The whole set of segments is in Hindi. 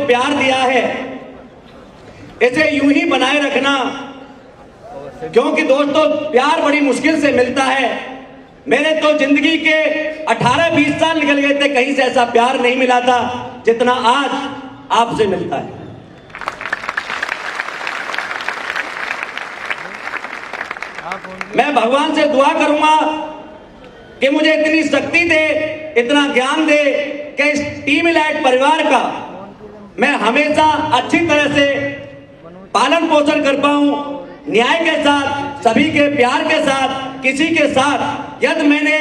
प्यार दिया है इसे यूं ही बनाए रखना, क्योंकि दोस्तों प्यार बड़ी मुश्किल से मिलता है। मेरे तो जिंदगी के 18-20 साल निकल गए थे, कहीं से ऐसा प्यार नहीं मिला था जितना आज आपसे मिलता है। मैं भगवान से दुआ करूंगा कि मुझे इतनी शक्ति दे, इतना ज्ञान दे कि इस टीम इलाइट परिवार का मैं हमेशा अच्छी तरह से पालन पोषण कर पाऊं, न्याय के साथ, सभी के प्यार के साथ, किसी के साथ यदि मैंने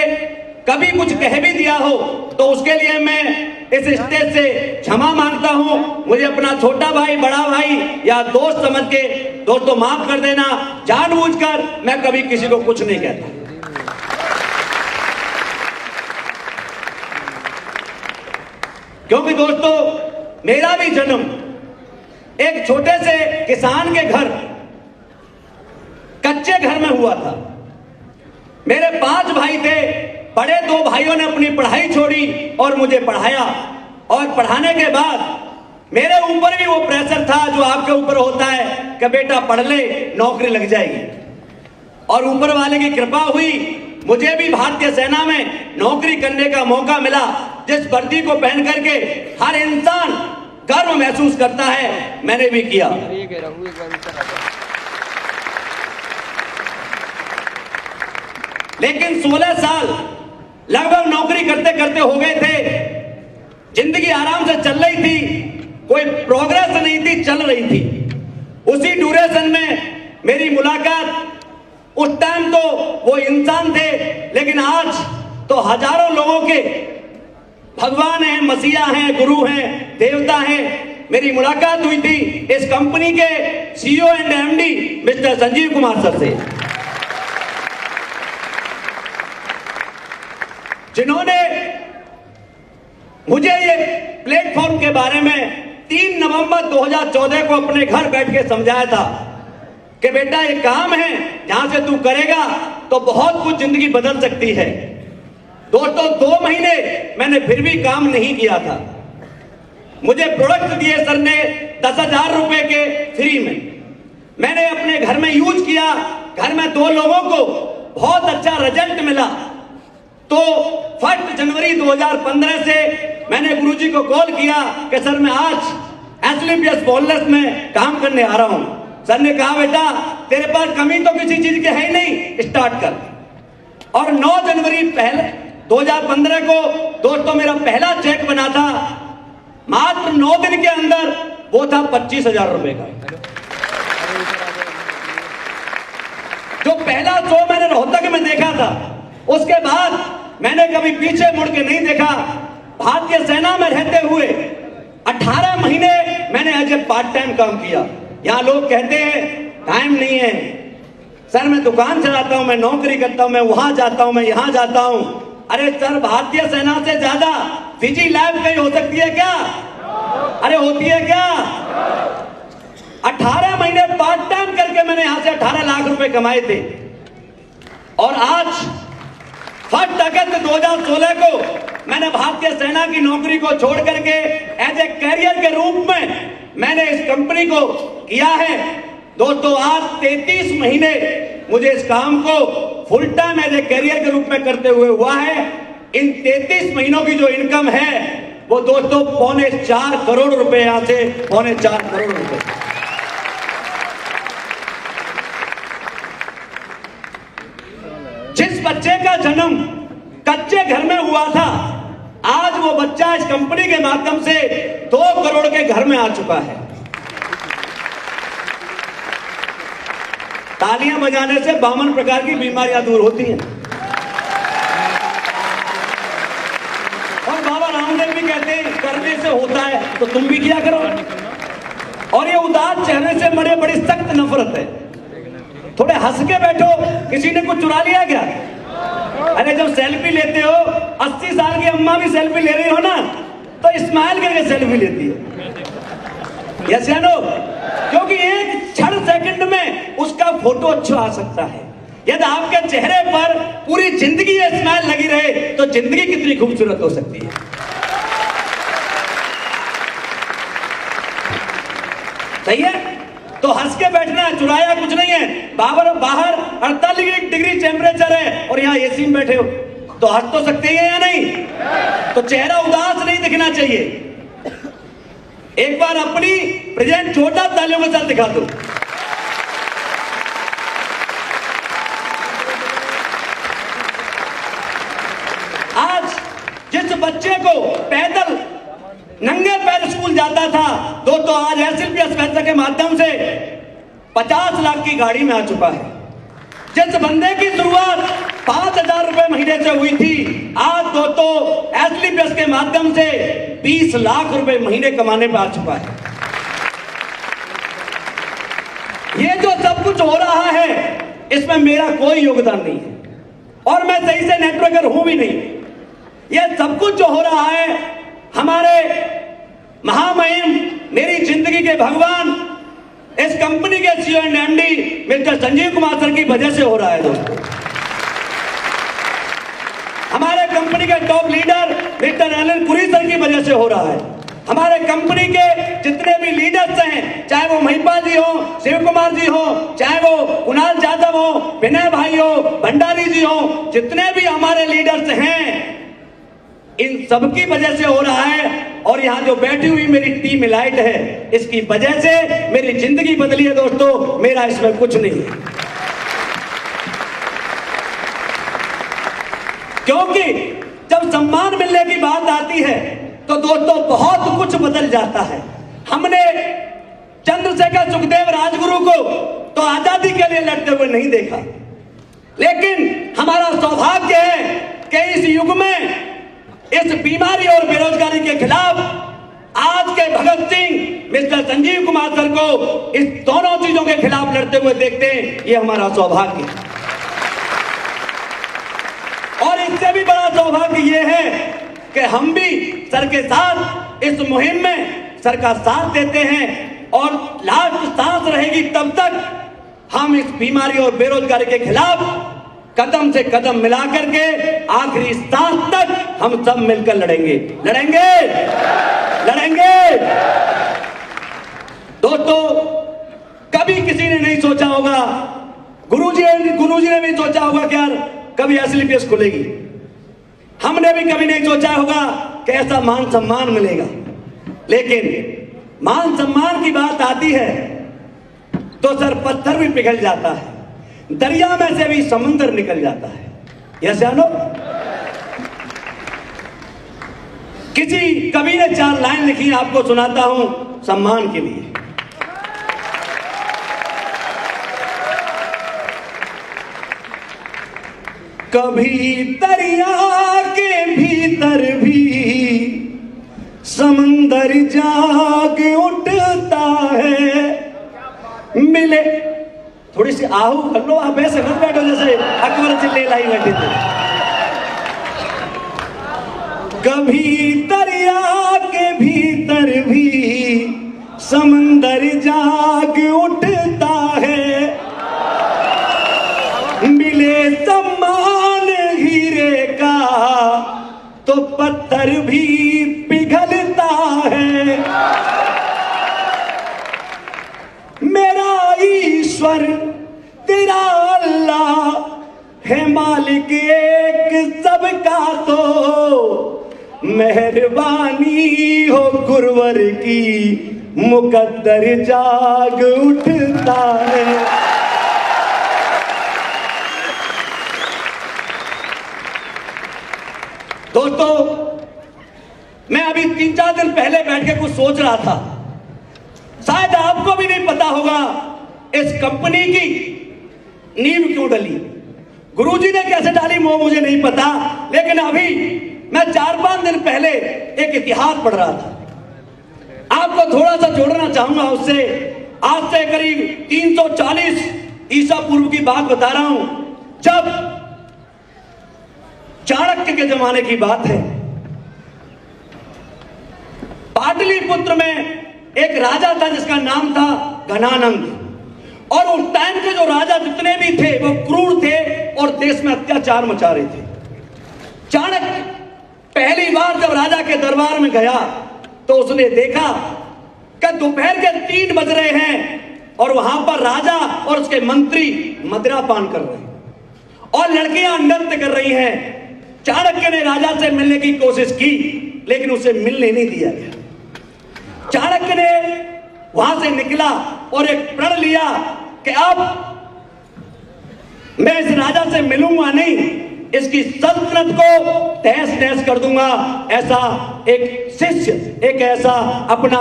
कभी कुछ कह भी दिया हो तो उसके लिए मैं इस स्टेज से क्षमा मांगता हूं। मुझे अपना छोटा भाई, बड़ा भाई या दोस्त समझ के दोस्तों माफ कर देना। जानबूझकर मैं कभी किसी को कुछ नहीं कहता। क्योंकि दोस्तों मेरा भी जन्म एक छोटे से किसान के घर, कच्चे घर में हुआ था। मेरे 5 भाई थे, बड़े 2 भाइयों ने अपनी पढ़ाई छोड़ी और मुझे पढ़ाया, और पढ़ाने के बाद मेरे ऊपर भी वो प्रेशर था जो आपके ऊपर होता है कि बेटा पढ़ ले, नौकरी लग जाएगी। और ऊपर वाले की कृपा हुई, मुझे भी भारतीय सेना में नौकरी करने का मौका मिला, जिस वर्दी को पहन करके हर इंसान गर्व महसूस करता है, मैंने भी किया। लेकिन 16 साल लगभग नौकरी करते करते हो गए थे, जिंदगी आराम से चल रही थी, कोई प्रोग्रेस नहीं थी, चल रही थी। उसी ड्यूरेशन में मेरी मुलाकात, उस टाइम तो वो इंसान थे, लेकिन आज तो हजारों लोगों के भगवान हैं, मसीहा हैं, गुरु हैं, देवता हैं। मेरी मुलाकात हुई थी इस कंपनी के CEO and MD mister Sanjeev Kumar sir से, जिन्होंने मुझे ये प्लेटफॉर्म के बारे में 3 नवंबर 2014 को अपने घर बैठ के समझाया था कि बेटा ये काम है, जहां से तू करेगा तो बहुत कुछ जिंदगी बदल सकती है। दोस्तों 2 महीने मैंने फिर भी काम नहीं किया था। मुझे प्रोडक्ट दिए सर ने 10,000 रुपए के फ्री में, मैंने अपने घर में यूज किया। घर में 2 लोगों को बहुत अच्छा रिजल्ट मिला। तो 1 जनवरी 2015 से मैंने गुरुजी को कॉल किया कि सर मैं आज एसलीपीएस बोनलेस में काम करने आ रहा हूं। सर ने कहा बेटा तेरे पास कमी तो किसी चीज की है ही नहीं, स्टार्ट कर। और 9 जनवरी 2015 को दोस्तों मेरा पहला चेक बना था, मात्र 9 दिन के अंदर वो था 25,000 रुपए का। जो पहला शो मैंने रोहतक में देखा था, उसके बाद मैंने कभी पीछे मुड़ के नहीं देखा। भारतीय सेना में रहते हुए 18 महीने मैंने एज ए पार्ट टाइम काम किया। यहाँ लोग कहते हैं टाइम नहीं है, सर मैं दुकान चलाता हूं, मैं नौकरी करता हूं, मैं वहां जाता हूं, मैं यहां जाता हूं। अरे सर भारतीय सेना से ज्यादा फिजी लैब कहीं हो सकती है क्या? अरे होती है क्या? 18 महीने पार्ट टाइम करके मैंने यहां से 18 लाख रुपए कमाए थे। और आज 1 अगस्त 2016 को मैंने भारतीय सेना की नौकरी को छोड़ करके एज ए कैरियर के रूप में मैंने इस कंपनी को किया है। दोस्तों आज 33 महीने मुझे इस काम को full time as a career के रूप में करते हुए हुआ है। इन 33 महीनों की जो इनकम है वो दोस्तों 4.25 करोड़ रुपए, यहां से 4.25 करोड़ रुपए। जिस बच्चे का जन्म कच्चे घर में हुआ था, आज वो बच्चा इस कंपनी के माध्यम से 2 करोड़ के घर में आ चुका है। तालियां बजाने से 52 प्रकार की बीमारियां दूर होती हैं। और बाबा रामदेव भी कहते हैं करने से होता है, तो तुम भी किया करो। और ये उदास चेहरे से बड़ी सख्त नफरत है। थोड़े हंस के बैठो, किसी ने कुछ चुरा लिया क्या? अरे जब सेल्फी लेते हो, 80 साल की अम्मा भी सेल्फी ले रही हो ना, तो स्माइल करके सेल्फी लेती है। यस या नो? क्योंकि एक क्षण सेकंड में उसका फोटो अच्छा आ सकता है। यदि आपके चेहरे पर पूरी जिंदगी ये स्माइल लगी रहे तो जिंदगी कितनी खूबसूरत हो सकती है। सही है? तो हंस के बैठना है, चुराया कुछ नहीं है। बाहर 48 डिग्री टेम्परेचर है और यहाँ एसी में बैठे हो, तो हंस तो सकते हैं या नहीं? तो चेहरा उदास नहीं दिखना चाहिए। एक बार अपनी प्रेजेंट छोटा तालियों के साथ दिखा दो। आज जिस बच्चे को पैदल नंगे पैर स्कूल जाता था, दोस्तों आज एसएलपीएस पैसा के माध्यम से 50 लाख की गाड़ी में आ चुका है। जिस बंदे की शुरुआत 5,000 रुपए महीने से हुई थी, आज दोस्तों एसएलपीएस के माध्यम से 20 लाख रुपए महीने कमाने पर आ चुका है। ये जो सब कुछ हो रहा है, इसमें मेरा कोई योगदान नहीं है और मैं सही से नेटवर्कर हूं भी नहीं। ये सब कुछ जो हो रहा है, हमारे महामहिम, मेरी जिंदगी के भगवान, इस कंपनी के CEO and MD mister Sanjeev Kumar sir की वजह से हो रहा है। दोस्तों हमारे कंपनी के top leader mister Anil Puri sir की वजह से हो रहा है। हमारे कंपनी के जितने भी लीडर्स हैं, चाहे वो महिपाल जी हो, शिव कुमार जी हो, चाहे वो कुणाल यादव हो, विनय भाई हो, भंडारी जी हो, जितने भी हमारे लीडर्स हैं, इन सबकी वजह से हो रहा है। और यहाँ जो बैठी हुई मेरी टीम इलाइट है, इसकी वजह से मेरी जिंदगी बदली है। दोस्तों मेरा इसमें कुछ नहीं है, क्योंकि जब सम्मान मिलने की बात आती है तो दोस्तों बहुत कुछ बदल जाता है। हमने चंद्रशेखर सुखदेव राजगुरु को तो आजादी के लिए लड़ते हुए नहीं देखा, लेकिन हमारा सौभाग्य है कि इस युग में इस बीमारी और बेरोजगारी के खिलाफ आज के भगत सिंह मिस्टर संजीव कुमार सर को इस दोनों चीजों के खिलाफ लड़ते हुए देखते हैं, ये हमारा सौभाग्य है। और इससे भी बड़ा सौभाग्य ये है कि हम भी सर के साथ इस मुहिम में सर का साथ देते हैं और लास्ट सांस रहेगी तब तक हम इस बीमारी और बेरोजगारी के खिलाफ कदम से कदम मिला करके आखिरी सांस तक हम सब मिलकर लड़ेंगे, लड़ेंगे, लड़ेंगे। दोस्तों कभी किसी ने नहीं सोचा होगा, गुरुजी ने भी सोचा होगा कि यार कभी एसएलपीएस खुलेगी। हमने भी कभी नहीं सोचा होगा कि ऐसा मान सम्मान मिलेगा। लेकिन मान सम्मान की बात आती है तो सर पत्थर भी पिघल जाता है, दरिया में से भी समुद्र निकल जाता है। यह जानो, किसी कवि ने 4 लाइन लिखी, आपको सुनाता हूं सम्मान के लिए। कभी दरिया के भीतर भी समंदर जाग उठता है, मिले थोड़ी सी आहू कर लो, आप ऐसे मत बैठो जैसे अकबर चिल्ले लाई बैठे थे। कभी दरिया के भीतर भी समंदर जाग उठता है, मिले सम्मान हीरे का तो पत्थर भी पिघलता है। मेरा ईश्वर तेरा अल्लाह है मालिक एक सबका, तो मेहरबानी हो गुरुवर की मुकद्दर जाग उठता है। दोस्तों मैं अभी 3-4 दिन पहले बैठ के कुछ सोच रहा था, शायद आपको भी नहीं पता होगा इस कंपनी की नींव क्यों डली, गुरुजी ने कैसे डाली वो मुझे नहीं पता। लेकिन अभी मैं 4-5 दिन पहले एक इतिहास पढ़ रहा था, आपको थोड़ा सा जोड़ना चाहूंगा उससे। आज से करीब 340 ईसा पूर्व की बात बता रहा हूं, जब चाणक्य के जमाने की बात है। पाटलिपुत्र में एक राजा था जिसका नाम था घनानंद, और उस टाइम के जो राजा जितने भी थे वो क्रूर थे और देश में अत्याचार मचा रहे थे। चाणक्य पहली बार जब राजा के दरबार में गया तो उसने देखा कि दोपहर के 3 बज रहे हैं और वहां पर राजा और उसके मंत्री मदिरा पान कर रहे हैं और लड़कियां नृत्य कर रही हैं। चाणक्य ने राजा से मिलने की कोशिश की लेकिन उसे मिलने नहीं दिया गया। चाणक्य ने वहां से निकला और एक प्रण लिया कि अब मैं इस राजा से मिलूंगा नहीं, इसकी सल्तनत को तहस नहस कर दूंगा। ऐसा एक शिष्य, एक ऐसा अपना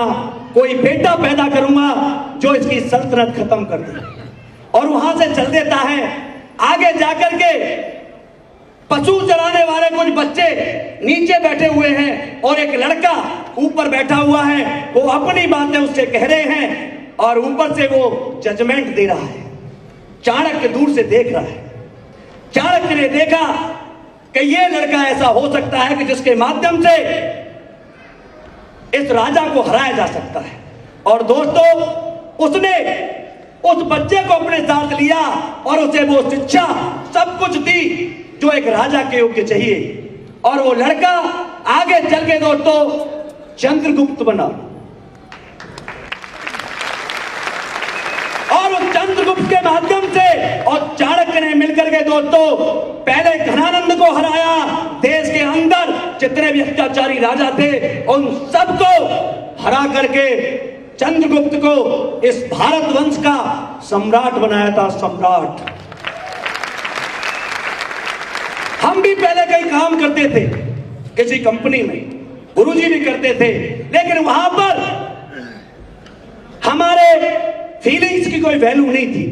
कोई बेटा पैदा करूंगा जो इसकी सल्तनत खत्म कर दे। और वहां से चल देता है। आगे जाकर के पशु चराने वाले कुछ बच्चे नीचे बैठे हुए हैं और एक लड़का ऊपर बैठा हुआ है। वो अपनी बातें उससे कह रहे हैं और ऊपर से वो जजमेंट दे रहा है। चाणक्य दूर से देख रहा है। चाणक्य ने देखा कि ये लड़का ऐसा हो सकता है कि जिसके माध्यम से इस राजा को हराया जा सकता है। और दोस्तों, उसने उस बच्चे को अपने साथ लिया और उसे वो शिक्षा सब कुछ दी जो एक राजा के योग्य चाहिए। और वो लड़का आगे चल के दोस्तों चंद्रगुप्त बना। और उस चंद्रगुप्त के माध्यम से और चाणक्य ने मिलकर के दोस्तों पहले घनानंद को हराया। देश के अंदर जितने भी अत्याचारी राजा थे उन सबको हरा करके चंद्रगुप्त को इस भारत वंश का सम्राट बनाया था। सम्राट। हम भी पहले कई काम करते थे किसी कंपनी में, गुरुजी भी करते थे, लेकिन वहां पर हमारे फीलिंग्स की कोई वैल्यू नहीं थी,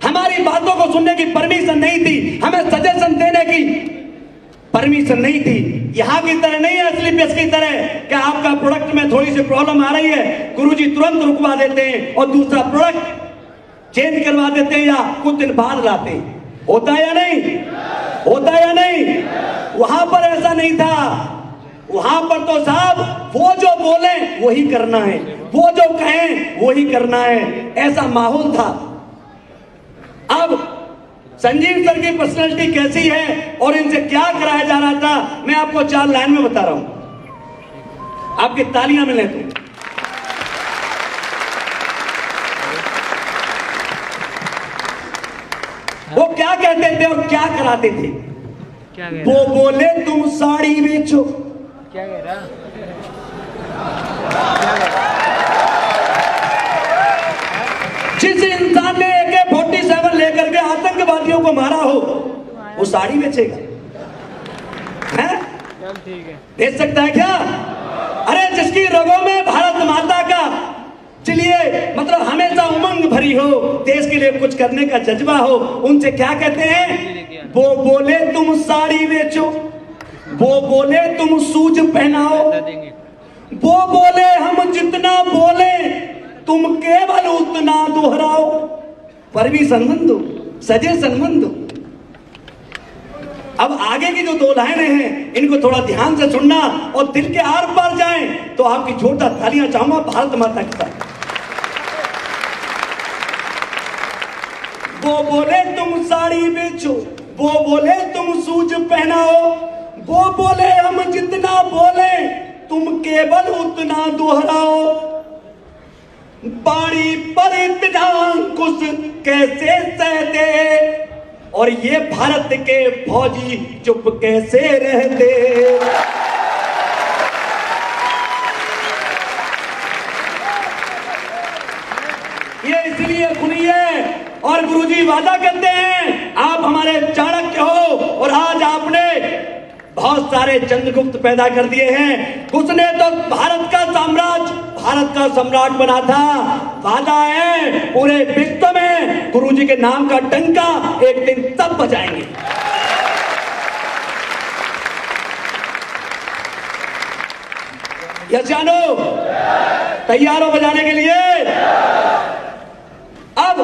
हमारी बातों को सुनने की परमिशन नहीं थी, हमें सजेशन देने की परमिशन नहीं थी। यहां की तरह नहीं है, असली पेश की तरह कि आपका प्रोडक्ट में थोड़ी सी प्रॉब्लम आ रही है, गुरुजी तुरंत रुकवा देते हैं और दूसरा प्रोडक्ट चेंज करवा देते हैं या कुछ दिन बाद लाते हैं। होता या नहीं? होता या नहीं? वहां पर ऐसा नहीं था। वहां पर तो साहब वो जो बोले वही करना है, वो जो कहें वही करना है, ऐसा माहौल था। अब संजीव सर की पर्सनालिटी कैसी है और इनसे क्या कराया जा रहा था, मैं आपको 4 लाइन में बता रहा हूं। आपकी तालियां मिले तो। वो क्या कहते थे और क्या कराते थे? क्या कह वो बोले तुम साड़ी बेचो। क्या कह रहा? जिस इंसान ने AK-47 लेकर के आतंकवादियों को मारा हो वो साड़ी बेचेगा? हैं? चल ठीक है। बेच सकता है क्या? अरे जिसकी रगों में भारत माता का चलिए मतलब हमेशा उमंग भरी हो, देश के लिए कुछ करने का जज्बा हो, उनसे क्या कहते हैं? वो बोले तुम साड़ी बेचो, वो बोले तुम सूज पहनाओ, वो बोले हम जितना बोले तुम केवल उतना दोहराओ। परमिशन दो, सजेशन दो। अब आगे की जो 2 लाइनें हैं इनको थोड़ा ध्यान से सुनना और दिल के आर पार जाएं तो आपकी जोरदार तालियां चाहूंगा भारत माता के साथ। वो बोले तुम साड़ी बेचो, वो बोले तुम सूज पहनाओ, वो बोले हम जितना बोले तुम केवल उतना दोहराओ। बाड़ी पर इतना अंकुश कैसे सहते और ये भारत के फौजी चुप कैसे रहते। ये इसलिए खुली है और गुरुजी वादा करते हैं आप हमारे चाणक्य हो और आज आपने बहुत सारे चंद्रगुप्त पैदा कर दिए हैं। उसने तो भारत का साम्राज्य, भारत का सम्राट बना था। वादा है पूरे विश्व में गुरुजी के नाम का डंका एक दिन सब बजाएंगे। यस जानो, तैयार हो बजाने के लिए? अब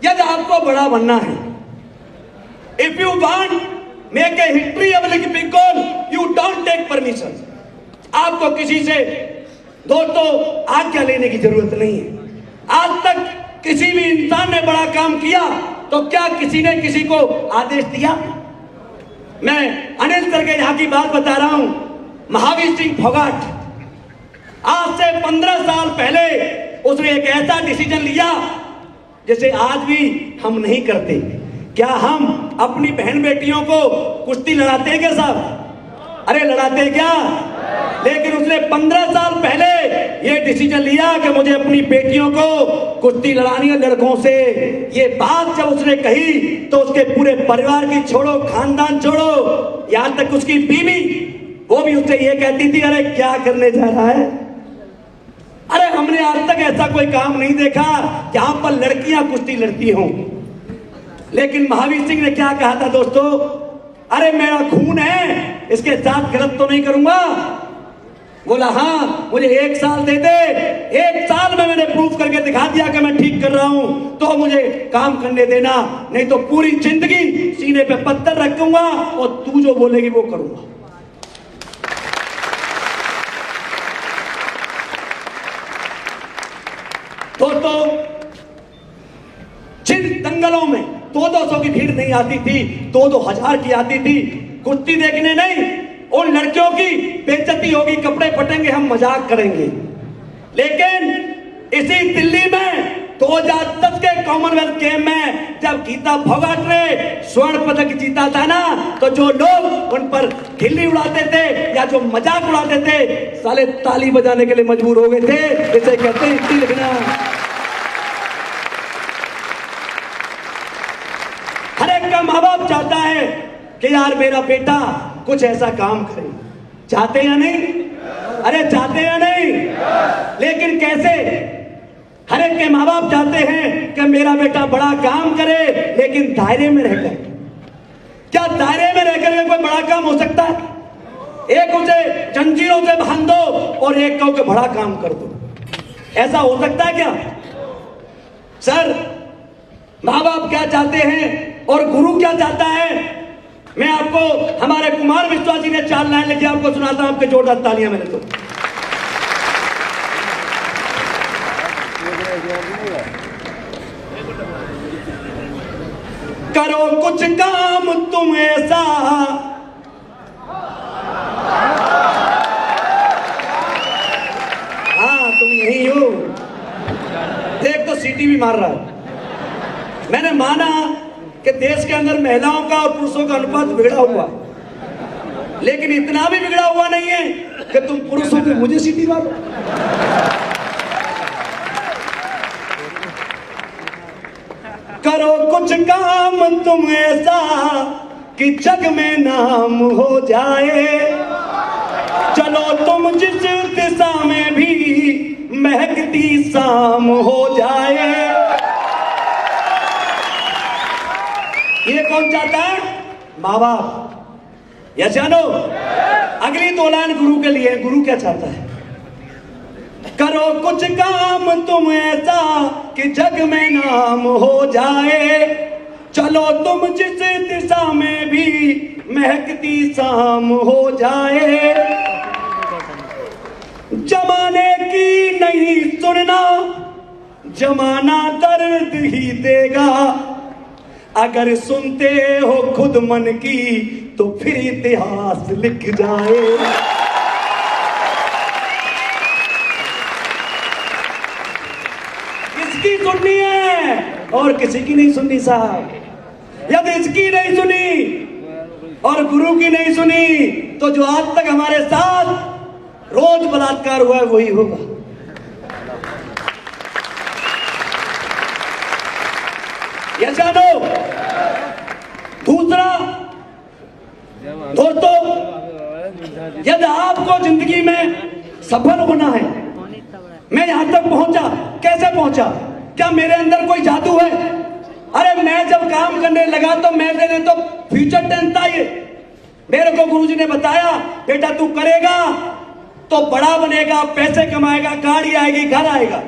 यदि आपको बड़ा बनना है, if you want make a history of because you don't take permission. आपको किसी से दोस्तों आज्ञा लेने की जरूरत नहीं है। आज तक किसी भी इंसान ने बड़ा काम किया तो क्या किसी ने किसी को आदेश दिया? मैं अनिल सर के यहां की बात बता रहा हूं। महावीर सिंह फोगाट आज से 15 साल पहले उसने एक ऐसा डिसीजन लिया जिसे आज भी हम नहीं करते। क्या हम अपनी बहन बेटियों को कुश्ती लड़ाते हैं क्या साहब? अरे लड़ाते हैं क्या? लेकिन उसने 15 साल पहले ये डिसीजन लिया कि मुझे अपनी बेटियों को कुश्ती लड़ानी है लड़कों से। ये बात जब उसने कही तो उसके पूरे परिवार की छोड़ो, खानदान छोड़ो, यहां तक उसकी बीवी, वो भी उससे ये कहती थी, अरे क्या करने जा रहा है? अरे हमने आज तक ऐसा कोई काम नहीं देखा जहां पर लड़कियां कुश्ती लड़ती हों। लेकिन महावीर सिंह ने क्या कहा था दोस्तों? अरे मेरा खून है, इसके साथ गलत तो नहीं करूंगा। बोला हाँ मुझे 1 साल दे दे, 1 साल में मैंने प्रूफ करके दिखा दिया कि मैं ठीक कर रहा हूं तो मुझे काम करने देना, नहीं तो पूरी जिंदगी सीने पे पत्थर रखूंगा और तू जो बोलेगी वो करूंगा। दोस्तों जिन दंगलों में 200 की भीड़ नहीं आती थी, 2 हजार की आती थी, कुश्ती देखने नहीं, उन लड़कियों की बेइज्जती होगी, कपड़े फटेंगे, हम मजाक करेंगे। लेकिन इसी दिल्ली में 2010 के कॉमनवेल्थ गेम में जब गीता फोगाट ने स्वर्ण पदक जीता था ना, तो जो लोग उन पर खिल्ली उड़ाते थे या जो मजाक उड़ाते थे, साले ताली बजाने के लिए मजबूर हो गए थे। इसे कहते हैं इतनी लिखना। हर एक का माँ बाप चाहता है कि यार मेरा बेटा कुछ ऐसा काम करे। चाहते या नहीं? अरे चाहते या नहीं? लेकिन कैसे? हर एक के माँ बाप चाहते हैं कि मेरा बेटा बड़ा काम करे, लेकिन दायरे में रहकर। क्या दायरे में रहकर कोई बड़ा काम हो सकता है? एक उसे जंजीरों से बांध दो और एक को बड़ा काम कर दो, ऐसा हो सकता है क्या? सर, माँ बाप क्या चाहते हैं और गुरु क्या चाहता है? मैं आपको हमारे कुमार विश्वास जी ने 4 लाइन लिखी आपको सुनाता हूं, आपके जोरदार तालियां मेरे तो। करो कुछ काम तुम ऐसा, हाँ तुम यही हो। देख तो सीटी भी मार रहा है। मैंने माना कि देश के अंदर महिलाओं का और पुरुषों का अनुपात बिगड़ा हुआ, लेकिन इतना भी बिगड़ा हुआ नहीं है कि तुम पुरुषों के मुझे सीटी मारो। करो कुछ काम तुम ऐसा कि जग में नाम हो जाए, चलो तुम जिस दिशा में भी महकती शाम हो जाए। ये कौन चाहता है? माँ बाप। या जानो अगली 2 लाइन गुरु के लिए। गुरु क्या चाहता है? करो कुछ काम तुम ऐसा कि जग में नाम हो जाए, चलो तुम जिस दिशा में भी महकती शाम हो जाए। जमाने की नहीं सुनना, जमाना दर्द ही देगा, अगर सुनते हो खुद मन की तो फिर इतिहास लिख जाए। किसकी सुननी है और किसी की नहीं सुननी साहब। यदि इसकी नहीं सुनी और गुरु की नहीं सुनी तो जो आज तक हमारे साथ रोज बलात्कार हुआ है वही होगा। यह जानो। दूसरा दोस्तों, यदि आपको जिंदगी में सफल होना है, मैं यहां तक पहुंचा कैसे पहुंचा? क्या मेरे अंदर कोई जादू है? अरे मैं जब काम करने लगा तो मैंने तो फ्यूचर टेंस था ये। मेरे को गुरुजी ने बताया बेटा तू करेगा तो बड़ा बनेगा, पैसे कमाएगा, गाड़ी आएगी, घर आएगा।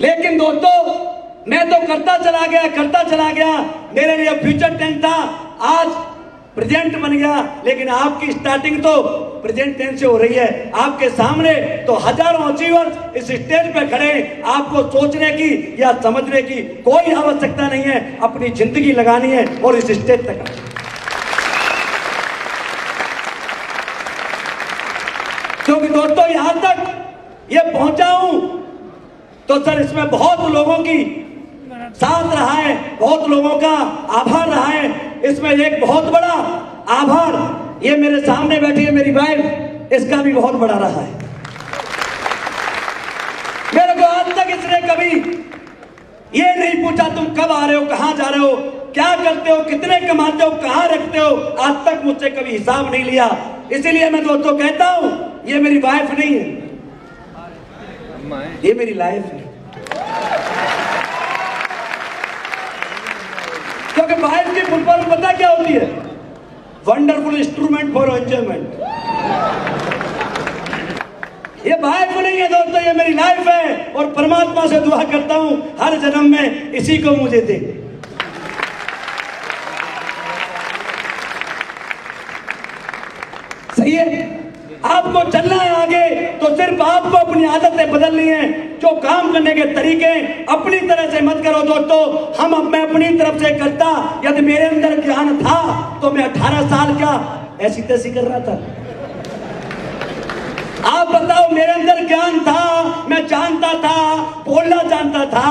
लेकिन दोस्तों मैं तो करता चला गया, मेरे लिए फ्यूचर टेंस था, आज प्रेजेंट बन गया। लेकिन आपकी स्टार्टिंग तो प्रेजेंट टेंस से हो रही है। आपके सामने तो हजारों अचीवर्स इस स्टेज पे खड़े, आपको सोचने की या समझने की कोई आवश्यकता नहीं है, अपनी जिंदगी लगानी है और इस स्टेज तक। क्योंकि दोस्तों यहाँ तक ये पहुंचा हूं तो सर इसमें बहुत लोगों की साथ रहा है, बहुत लोगों का आभार रहा है। इसमें एक बहुत बड़ा आभार ये मेरे सामने बैठी है मेरी वाइफ, इसका भी बहुत बड़ा रहा है। मेरे को आज तक इसने कभी ये नहीं पूछा तुम कब आ रहे हो, कहां जा रहे हो, क्या करते हो, कितने कमाते हो, कहां रखते हो, आज तक मुझसे कभी हिसाब नहीं लिया। इसीलिए मैं दोस्तों कहता हूं ये मेरी वाइफ नहीं है, ये मेरी लाइफ है। क्योंकि वाइफ की फुल फॉर्म पता क्या होती है? Wonderful instrument for enjoyment. ये वाइफ नहीं है दोस्तों, ये मेरी लाइफ है। और परमात्मा से दुआ करता हूं हर जन्म में इसी को मुझे दे। सही है? आपको चलना है आगे तो सिर्फ आपको अपनी आदतें बदलनी है। जो काम करने के तरीके अपनी तरह से मत करो दोस्तों। मैं अपनी तरफ से करता, यदि मेरे अंदर ज्ञान था तो मैं 18 साल का ऐसी तैसी कर रहा था। आप बताओ, मेरे अंदर ज्ञान था, मैं जानता था, बोलना जानता था,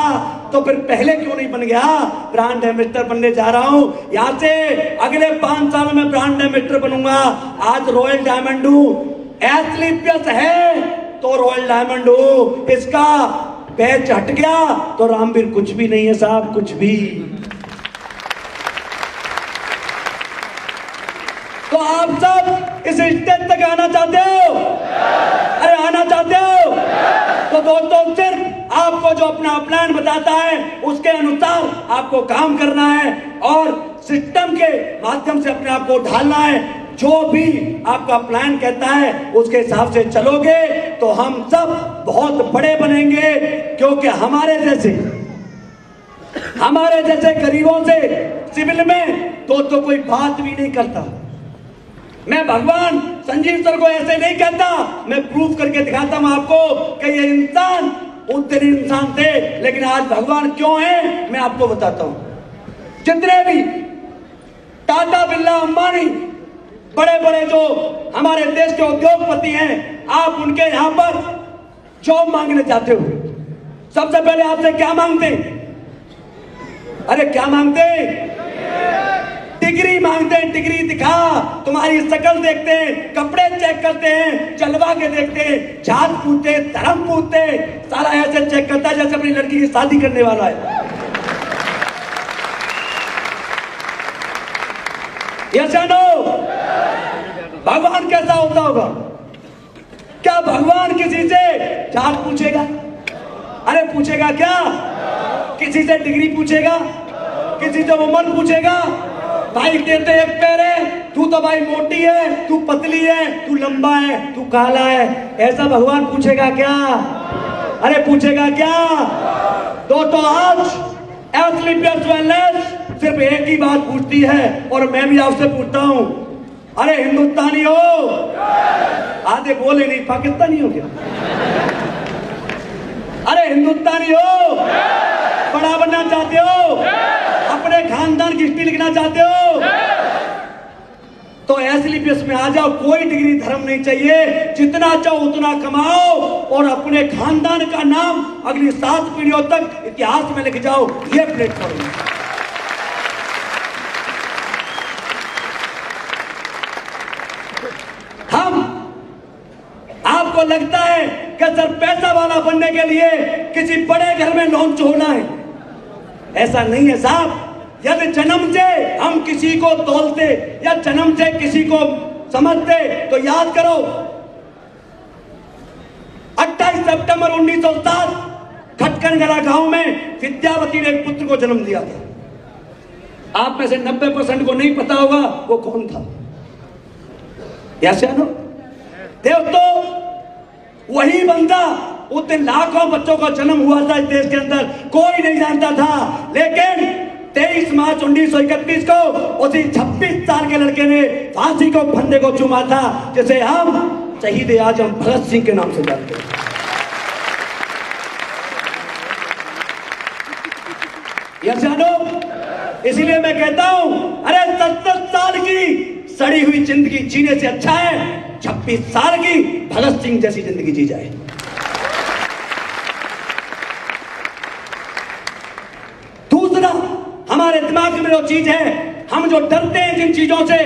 तो फिर पहले क्यों नहीं बन गया? ब्रांड एम्बेसडर बनने जा रहा हूं। यहां से अगले 5 साल में ब्रांड एम्बेसडर बनूंगा। आज रॉयल डायमंड हूं, एथलीपियस है तो रॉयल डायमंड हूं। इसका बैच हट गया तो रामवीर कुछ भी नहीं है साहब, कुछ भी। तो आप सब इस स्टेज तक आना चाहते हो? अरे आना चाहते हो? तो दोस्तों सिर्फ आपको जो अपना प्लान बताता है उसके अनुसार आपको काम करना है और सिस्टम के माध्यम से अपने आप को ढालना है। जो भी आपका प्लान कहता है उसके हिसाब से चलोगे तो हम सब बहुत बड़े बनेंगे। क्योंकि हमारे जैसे गरीबों से सिविल में तो कोई बात भी नहीं करता। मैं भगवान संजीव सर को ऐसे नहीं कहता, मैं प्रूफ करके दिखाता हूं आपको कि ये इंसान उस दिन इंसान थे, लेकिन आज भगवान क्यों है मैं आपको बताता हूं। जितने भी टाटा, बिरला, अंबानी, बड़े बड़े जो हमारे देश के उद्योगपति हैं, आप उनके यहां पर जॉब मांगने जाते हो, सबसे पहले आपसे क्या मांगते? अरे क्या मांगते? डिग्री मांगते हैं। डिग्री दिखा, तुम्हारी शक्ल देखते हैं, कपड़े चेक करते हैं, चलवा के देखते हैं, जात पूछते, धर्म पूछते, सारा ऐसे चेक करता है जैसे अपनी लड़की की शादी करने वाला है। यस या नो? भगवान कैसा होता होगा? क्या भगवान किसी से जात पूछेगा? अरे पूछेगा क्या? किसी से डिग्री पूछेगा? किसी से उम्र पूछेगा? भाई देते एक पैर है, तू तो भाई मोटी है, तू पतली है, तू लंबा है, तू काला है, ऐसा भगवान पूछेगा क्या? अरे पूछेगा क्या? तो आज एथलीपियस वेलनेस सिर्फ एक ही बात पूछती है और मैं भी आपसे पूछता हूं, अरे हिंदुस्तानी हो? आधे बोले नहीं, पाकिस्तानी हो क्या? अरे हिंदुस्तानी हो? बड़ा बनना चाहते हो? अपने खानदान की हिस्ट्री लिखना चाहते हो? तो एथलीपियस में आ जाओ। कोई डिग्री धर्म नहीं चाहिए, जितना चाहो उतना कमाओ और अपने खानदान का नाम अगली 7 पीढ़ियों तक इतिहास में लिख जाओ। ये प्लेटफॉर्म है। आपको लगता है कि सर पैसा वाला बनने के लिए किसी बड़े घर में लोन छोड़ना है? ऐसा नहीं है साहब। यदि जन्म से हम किसी को तोलते या जन्म से किसी को समझते तो याद करो 28 सितंबर 1907 खटकनगरा गांव में विद्यावती ने एक पुत्र को जन्म दिया था। आप में से 90% को नहीं पता होगा वो कौन था। यानो दोस्तों, वही बंदा उस दिन लाखों बच्चों का जन्म हुआ था इस देश के अंदर, कोई नहीं जानता था। लेकिन 23 मार्च 1931 को उसी 26 साल के लड़के ने फांसी को फंदे को चूमा था, जिसे हम शहीद आजम भगत सिंह के नाम से जानते हैं। यह जानो, इसीलिए मैं कहता हूं, अरे 70 साल की सड़ी हुई जिंदगी जीने से अच्छा है 26 साल की भगत सिंह जैसी जिंदगी जी जाए। दूसरा, हमारे दिमाग में जो चीज है, हम जो डरते हैं जिन चीजों से,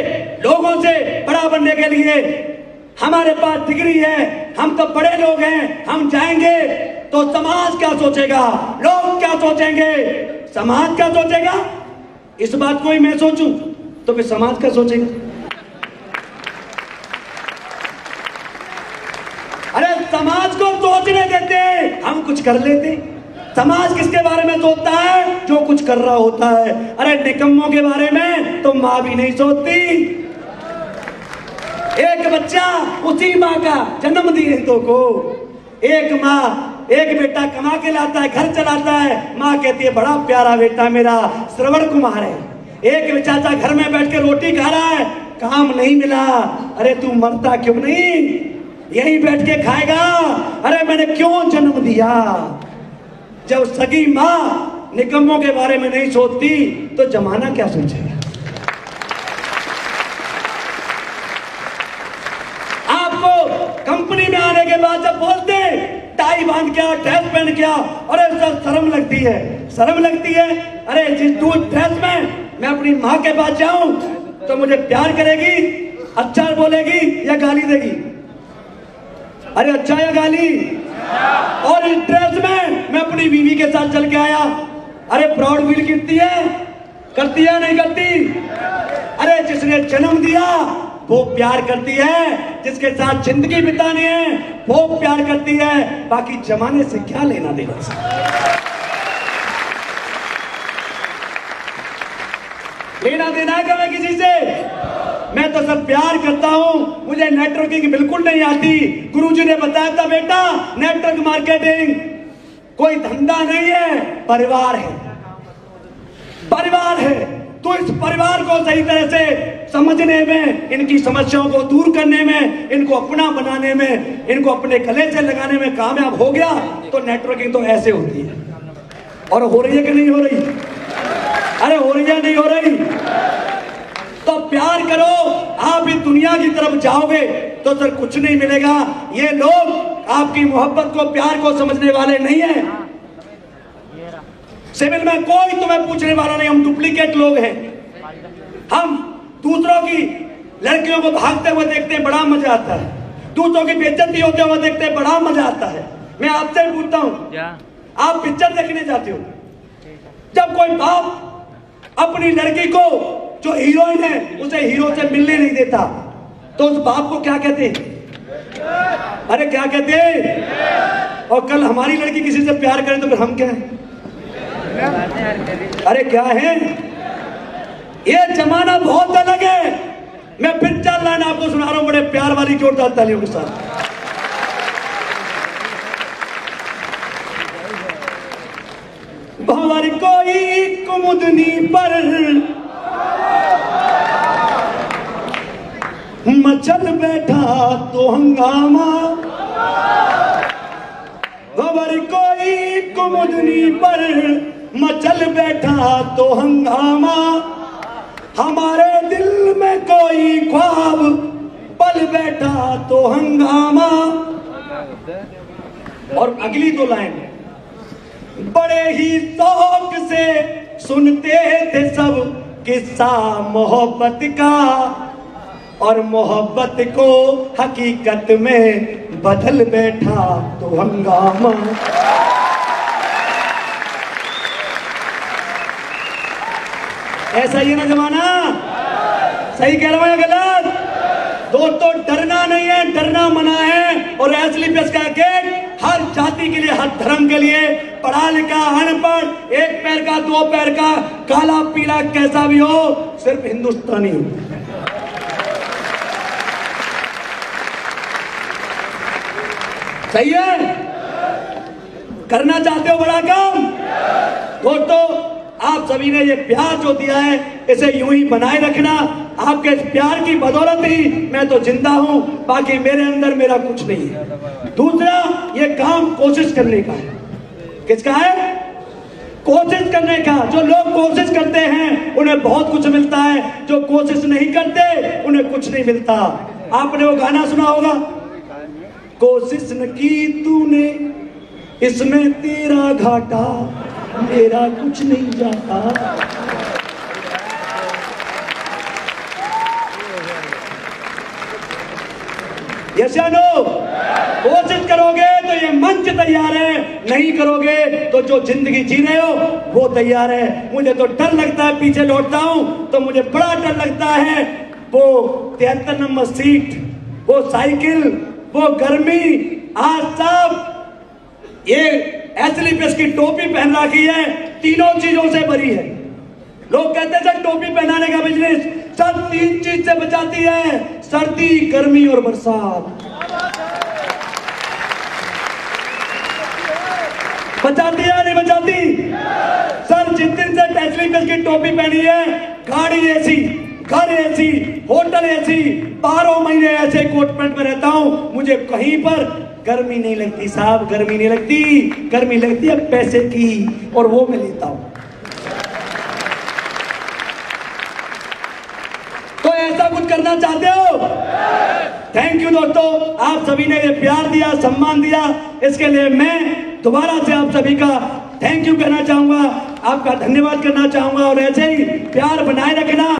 लोगों से बड़ा बनने के लिए, हमारे पास डिग्री है, हम तो बड़े लोग हैं, हम जाएंगे तो समाज क्या सोचेगा, लोग क्या सोचेंगे, समाज क्या सोचेगा। इस बात को ही मैं सोचूं तो फिर समाज क्या सोचेगा। अरे समाज को सोचने देते, हम कुछ कर लेते। समाज किसके बारे में सोचता है? जो कुछ कर रहा होता है। अरे निकम्मों के बारे में तो माँ भी नहीं सोचती। एक बच्चा उसी माँ का जन्म दिए तो को, एक माँ एक बेटा कमा के लाता है, घर चलाता है, माँ कहती है बड़ा प्यारा बेटा मेरा श्रवण कुमार है। एक चाचा घर में बैठ के रोटी खा रहा है, काम नहीं मिला, अरे तू मरता क्यों नहीं, यहीं बैठ के खाएगा। अरे मैंने क्यों जन्म दिया। जब सगी माँ निकम्मों के बारे में नहीं सोचती तो जमाना क्या सोचेगा। आपको कंपनी में आने के बाद जब बोलते टाई बांध क्या, ड्रेस पहन क्या, अरे सब शर्म लगती है, शर्म लगती है। अरे जिस तू ड्रेस में मैं अपनी माँ के पास जाऊं तो मुझे प्यार करेगी, अच्छा बोलेगी या गाली देगी। अरे अच्छा या गाली। और इस ड्रेस में मैं अपनी बीवी के साथ चल के आया, अरे प्राउड फील करती है नहीं करती। अरे जिसने जन्म दिया वो प्यार करती है, जिसके साथ जिंदगी बितानी है वो प्यार करती है। बाकी जमाने से क्या लेना देना। लेना देना है क्या मैं किसी से? मैं तो सब प्यार करता हूं, मुझे नेटवर्किंग बिल्कुल नहीं आती। गुरुजी ने बताया था बेटा नेटवर्क मार्केटिंग कोई धंधा नहीं है, परिवार है, परिवार है। तो इस परिवार को सही तरह से समझने में, इनकी समस्याओं को दूर करने में, इनको अपना बनाने में, इनको अपने गले से लगाने में कामयाब हो गया तो नेटवर्किंग तो ऐसे होती है। और हो रही है कि नहीं हो रही? अरे हो रही है नहीं हो रही? तो प्यार करो, आप इस दुनिया की तरफ जाओगे तो सर कुछ नहीं मिलेगा। ये लोग आपकी मोहब्बत को, प्यार को समझने वाले नहीं है। सिविल में कोई तुम्हें पूछने वाला नहीं, हम डुप्लीकेट लोग हैं। हम दूसरों की लड़कियों को भागते हुए देखते हैं, बड़ा मजा आता है। दूसरों की बेइज्जती होते हुए देखते हैं, बड़ा मजा आता है। मैं आपसे पूछता हूँ, आप पिक्चर देखने जाते हो, जब कोई बाप अपनी लड़की को जो हीरोइन है उसे हीरो से मिलने नहीं देता तो उस बाप को क्या कहते हैं? अरे क्या कहते हैं? और कल हमारी लड़की किसी से प्यार करे तो फिर हम क्या हैं? अरे क्या है? ये जमाना बहुत अलग है। मैं फिर 4 लाइन आपको सुना रहा हूं बड़े प्यार वाली जोरदार तालियों के साथ। भंवर कोई कुमुदनी पर मचल बैठा तो हंगामा, भंवर कोई कुमुदनी पर मचल बैठा तो हंगामा, हमारे दिल में कोई ख्वाब पल बैठा तो हंगामा। और अगली 2 लाइन, बड़े ही शौक से सुनते थे सब किस्सा मोहब्बत का, और मोहब्बत को हकीकत में बदल बैठा तो हंगामा। ऐसा ही है ना जमाना? सही कह रहा हूं या गलत? दोस्तों डरना नहीं है, डरना मना है। और एसलीपीएस का गेट हर जाति के लिए, हर धर्म के लिए, पढ़ा लिखा अनपढ़, 1 पैर का 2 पैर का, काला पीला कैसा भी हो, सिर्फ हिंदुस्तानी हो। सही है? करना चाहते हो बड़ा काम? दोस्तों आप सभी ने ये प्यार जो दिया है इसे यूं ही बनाए रखना। आपके इस प्यार की बदौलत ही मैं तो जिंदा हूं, बाकी मेरे अंदर मेरा कुछ नहीं है। दूसरा, ये काम कोशिश करने का है। किसका है? कोशिश करने का। जो लोग कोशिश करते हैं उन्हें बहुत कुछ मिलता है, जो कोशिश नहीं करते उन्हें कुछ नहीं मिलता। आपने वो गाना सुना होगा, कोशिश न की तूने इसमें तेरा घाटा, मेरा कुछ नहीं जाता। यस या नो? कोशिश करोगे तो ये मंच तैयार है, नहीं करोगे तो जो जिंदगी जी रहे हो वो तैयार है। मुझे तो डर लगता है, पीछे लौटता हूं तो मुझे बड़ा डर लगता है। वो 73 नंबर सीट, वो साइकिल, वो गर्मी, आज साहब ये एसलीपीएस की टोपी पहन रखी है, तीनों चीजों से भरी है। लोग कहते हैं सर टोपी पहनाने का बिजनेस, सर 3 चीज से बचाती है, सर्दी, गर्मी और बरसात। बचाती है या नहीं बचाती? सर जिस दिन से एसलीपीएस की टोपी पहनी है, गाड़ी ऐसी, घर ऐसी, होटल ऐसी, 12 महीने ऐसे कोट पैंट में रहता हूं, मुझे कहीं पर गर्मी नहीं लगती साहब, गर्मी नहीं लगती। गर्मी लगती है पैसे की, और वो मैं लेता हूं। तो ऐसा कुछ करना चाहते हो? थैंक यू दोस्तों, आप सभी ने ये प्यार दिया, सम्मान दिया, इसके लिए मैं दोबारा से आप सभी का थैंक यू कहना चाहूंगा, आपका धन्यवाद करना चाहूंगा, और ऐसे ही प्यार बनाए रखना।